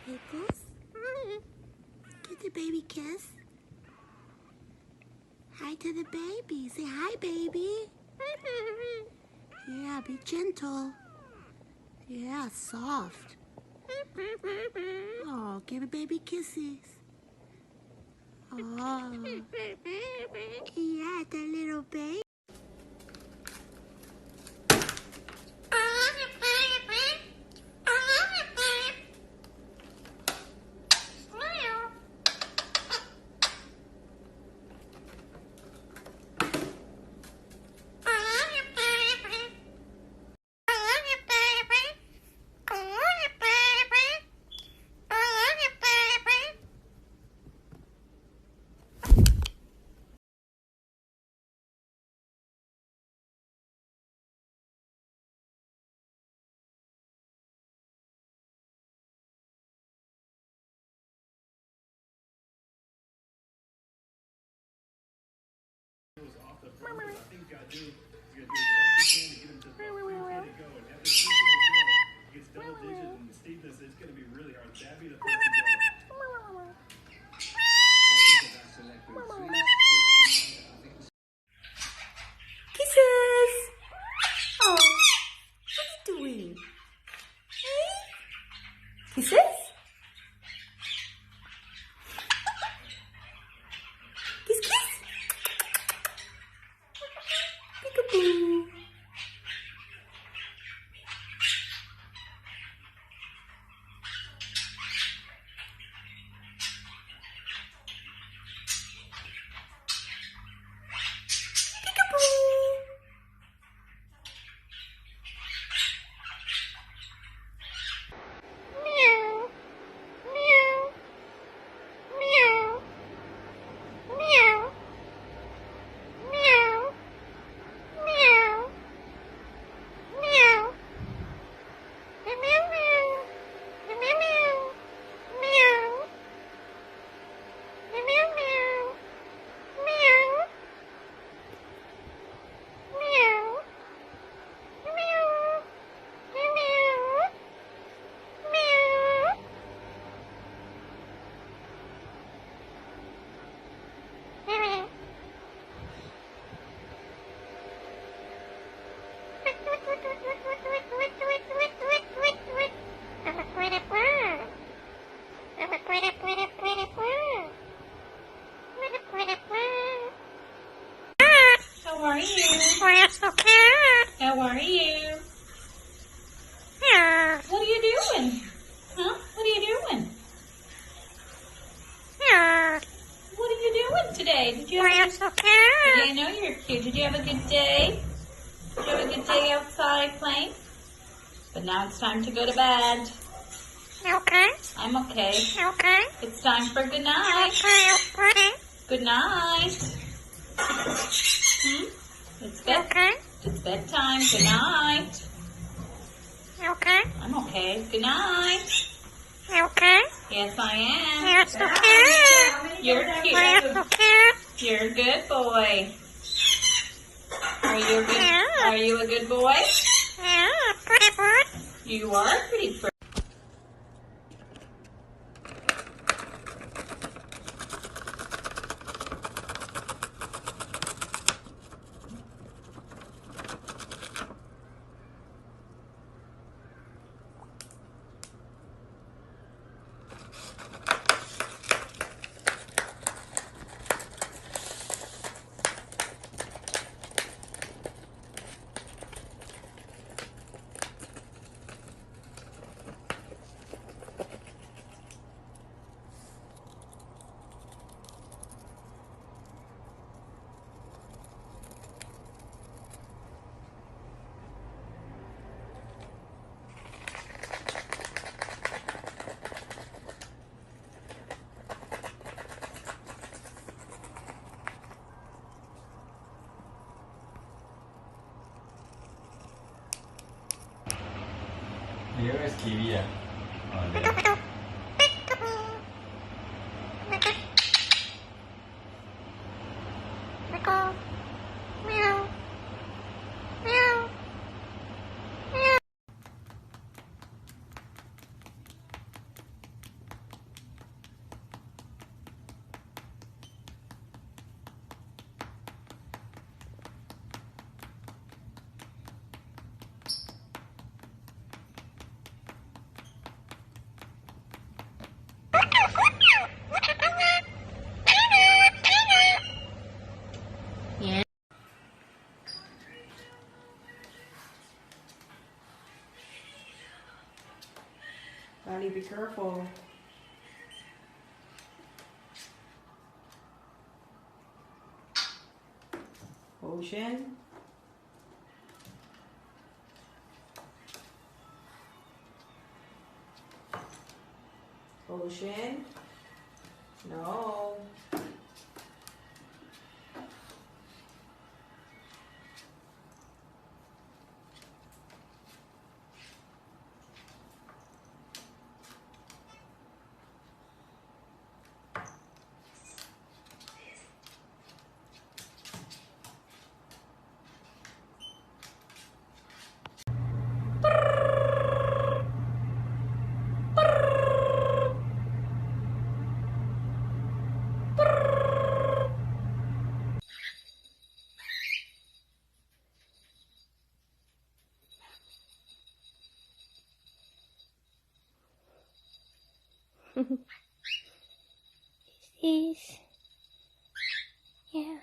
Pickles? Get the baby kiss. Hi to the baby. Say hi, baby. Yeah, be gentle. Yeah, soft. Oh, give a baby kisses. Oh, yeah, the little baby. Kisses! Oh, what are you doing? Kisses? Kiss, kiss. Peekaboo. How are you? How are you? What are you doing? Huh? What are you doing? What are you doing today? Did you have a good day? I know you're cute. Did you have a good day? Did you have a good day outside playing? But now it's time to go to bed. Okay. I'm okay. Okay. It's time for good night. Okay. Good night. It's bed. Okay. It's bedtime. Good night. Okay. I'm okay. Good night. Okay. Yes, I am. Yes, okay. You're Yes, cute. okay. You're a good boy. Are you a good? Yeah. Are you a good boy? Yeah, pretty good. You are pretty pretty. Yo escribía. Vale. Daddy. Be careful. Ocean. Ocean. No. Is yeah.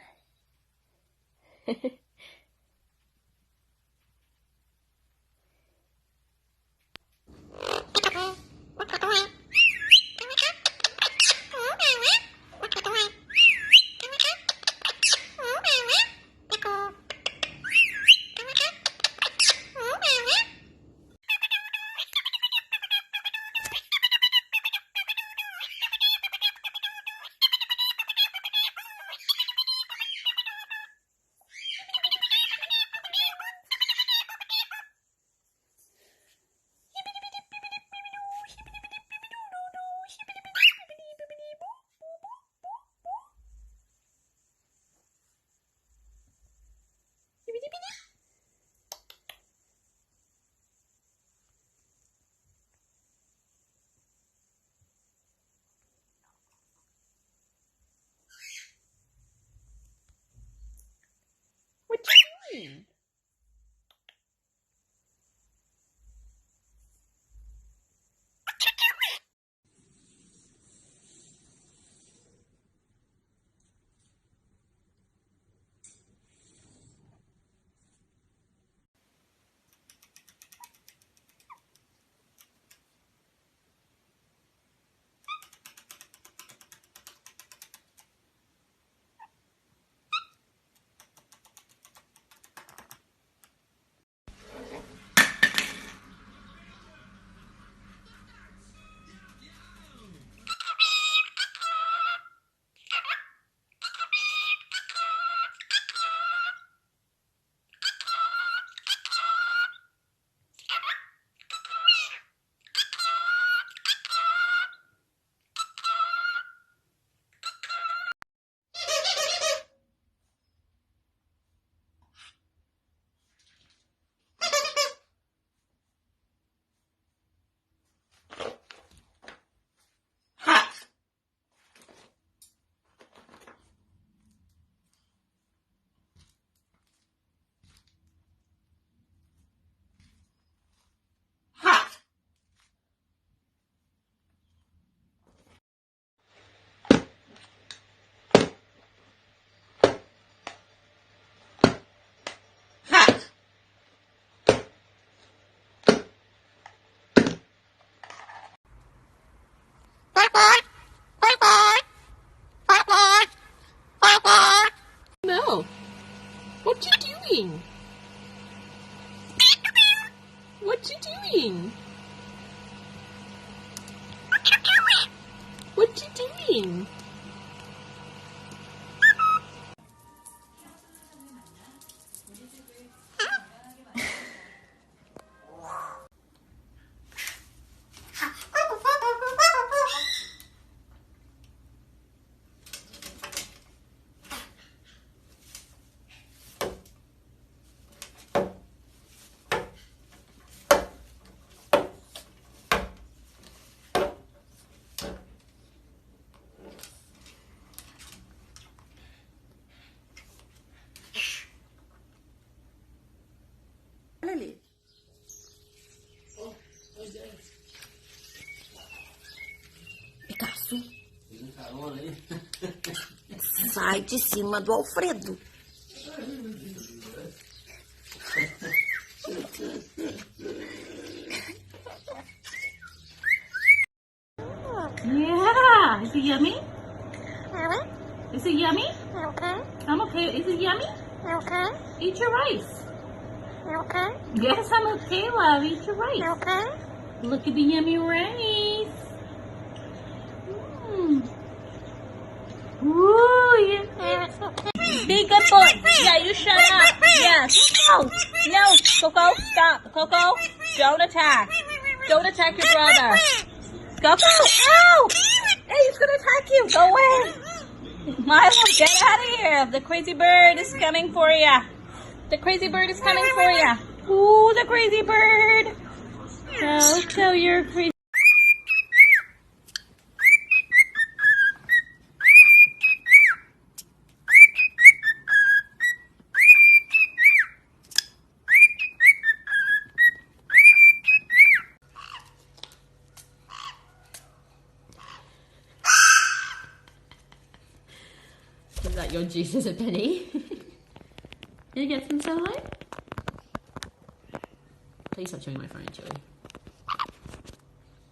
What you doing? No. What you doing? What you doing? What you doing? Ali. Picasso, sai de cima do Alfredo. Yeah. Is it yummy? Is it yummy? I'm okay. Is it yummy? Eat your rice. Yes, I'm okay, love. Eat your rice. Look at the yummy rice. Ooh, yeah. Be good boy. Yeah, you shut up. Yes. No. No. Coco, stop. Coco, don't attack. Don't attack your brother. Coco, ow! Hey, he's gonna attack you. Go away. Milo, get out of here. The crazy bird is coming for you. The crazy bird is coming for you. Ooh, the crazy bird. Oh, so you're crazy. Is that your juice as a penny? Did you get some solo? Please stop chewing my phone, Chewy.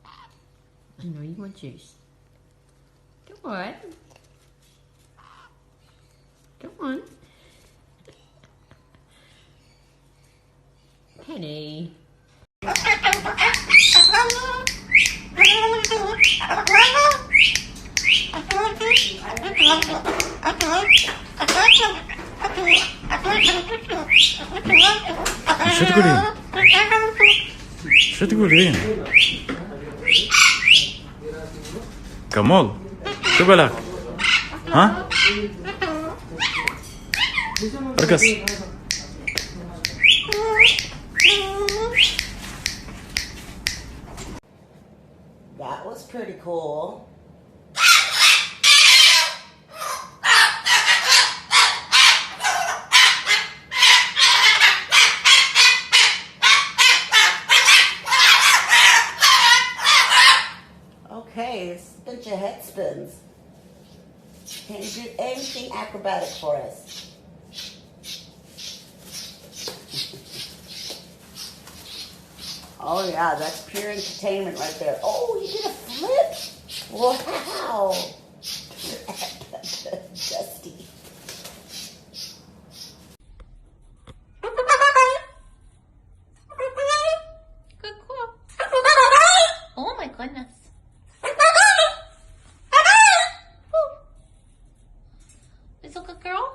I know you want juice. Come on. Come on. Penny. شو تقولين؟ شو تقولين؟ كمال شو بالك؟ ها؟ ارقص. That was pretty cool. Okay, it's a bunch of head spins. Can you do anything acrobatic for us? Oh yeah, that's pure entertainment right there. Oh, you did a flip? Wow. Dusty. Good cool. Oh my goodness. Is it a good girl?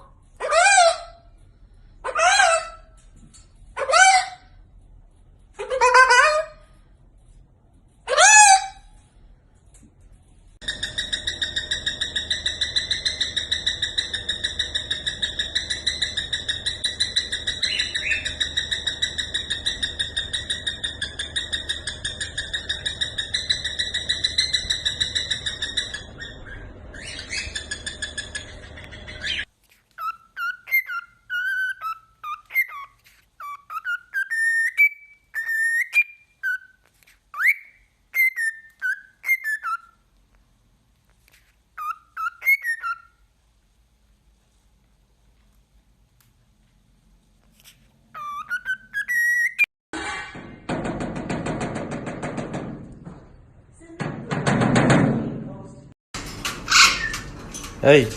هاي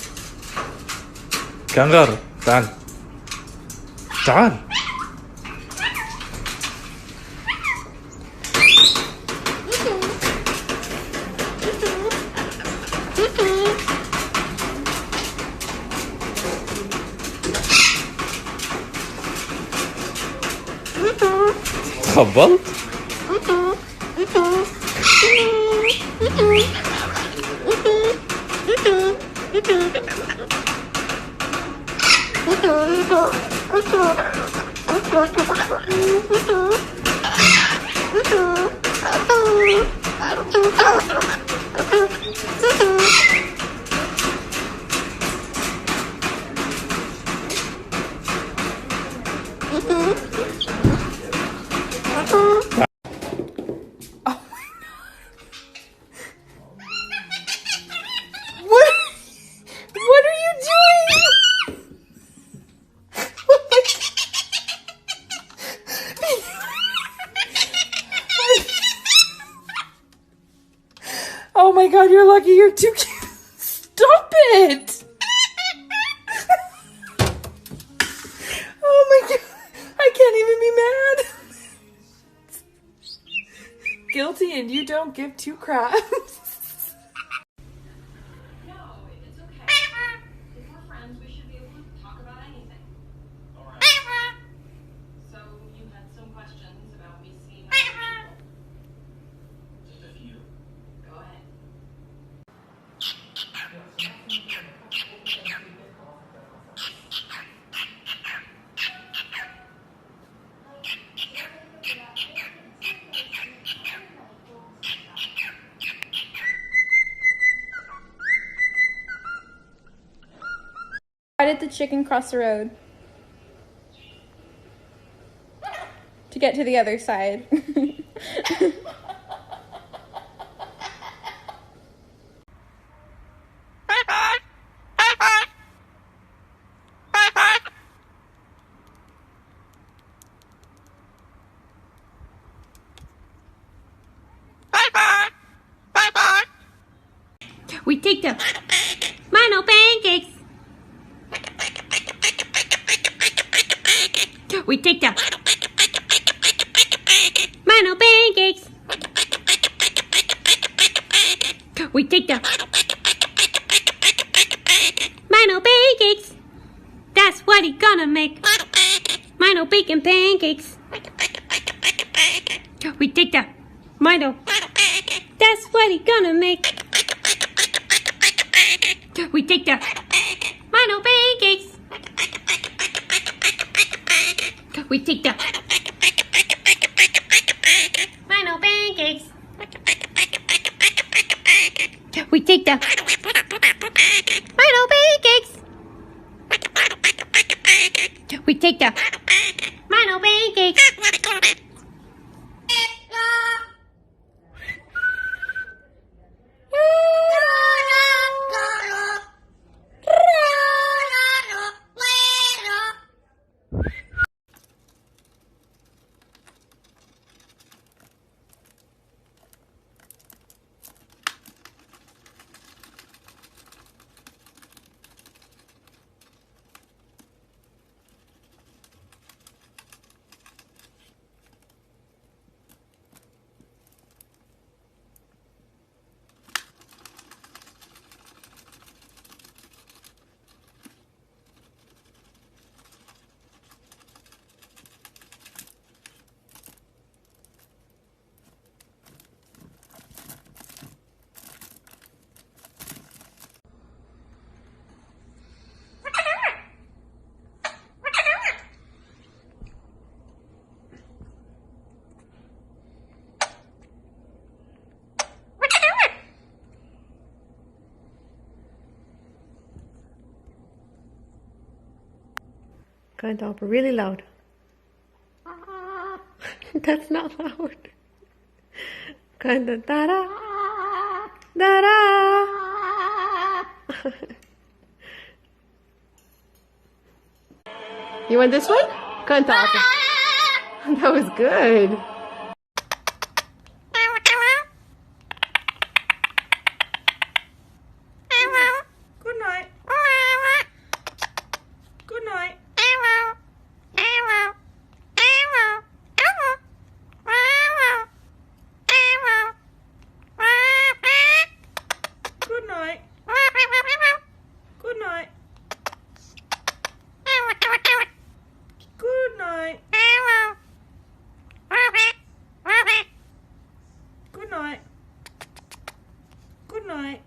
كانغارو تعال تعال. تخبلت؟ What are you doing? Oh my god, you're lucky you're too cute. Stop it! Oh my god, I can't even be mad. Guilty and you don't give two craps. No, it's okay. If we're friends, we should be able to talk about anything. Alright. So, you had some questions about me seeing other people. Just a few. Go ahead. Why did the chicken cross the road? To get to the other side. We take the Mino pancakes. We take the Mino pancakes. We take the Mino pancakes. That's what he gonna make. Mino bacon pancakes. We take the Mino. That's what he gonna make. We take the Mino pancakes. We take the Mino pancakes. We take the Mino pancakes. We take the Mino pancakes. Kind of really loud. That's not loud. Kind of da-da. Da-da. You want this one? Kind of. That was good. Good night. Good night. Good night. Good night. Good night. Good night. Good night.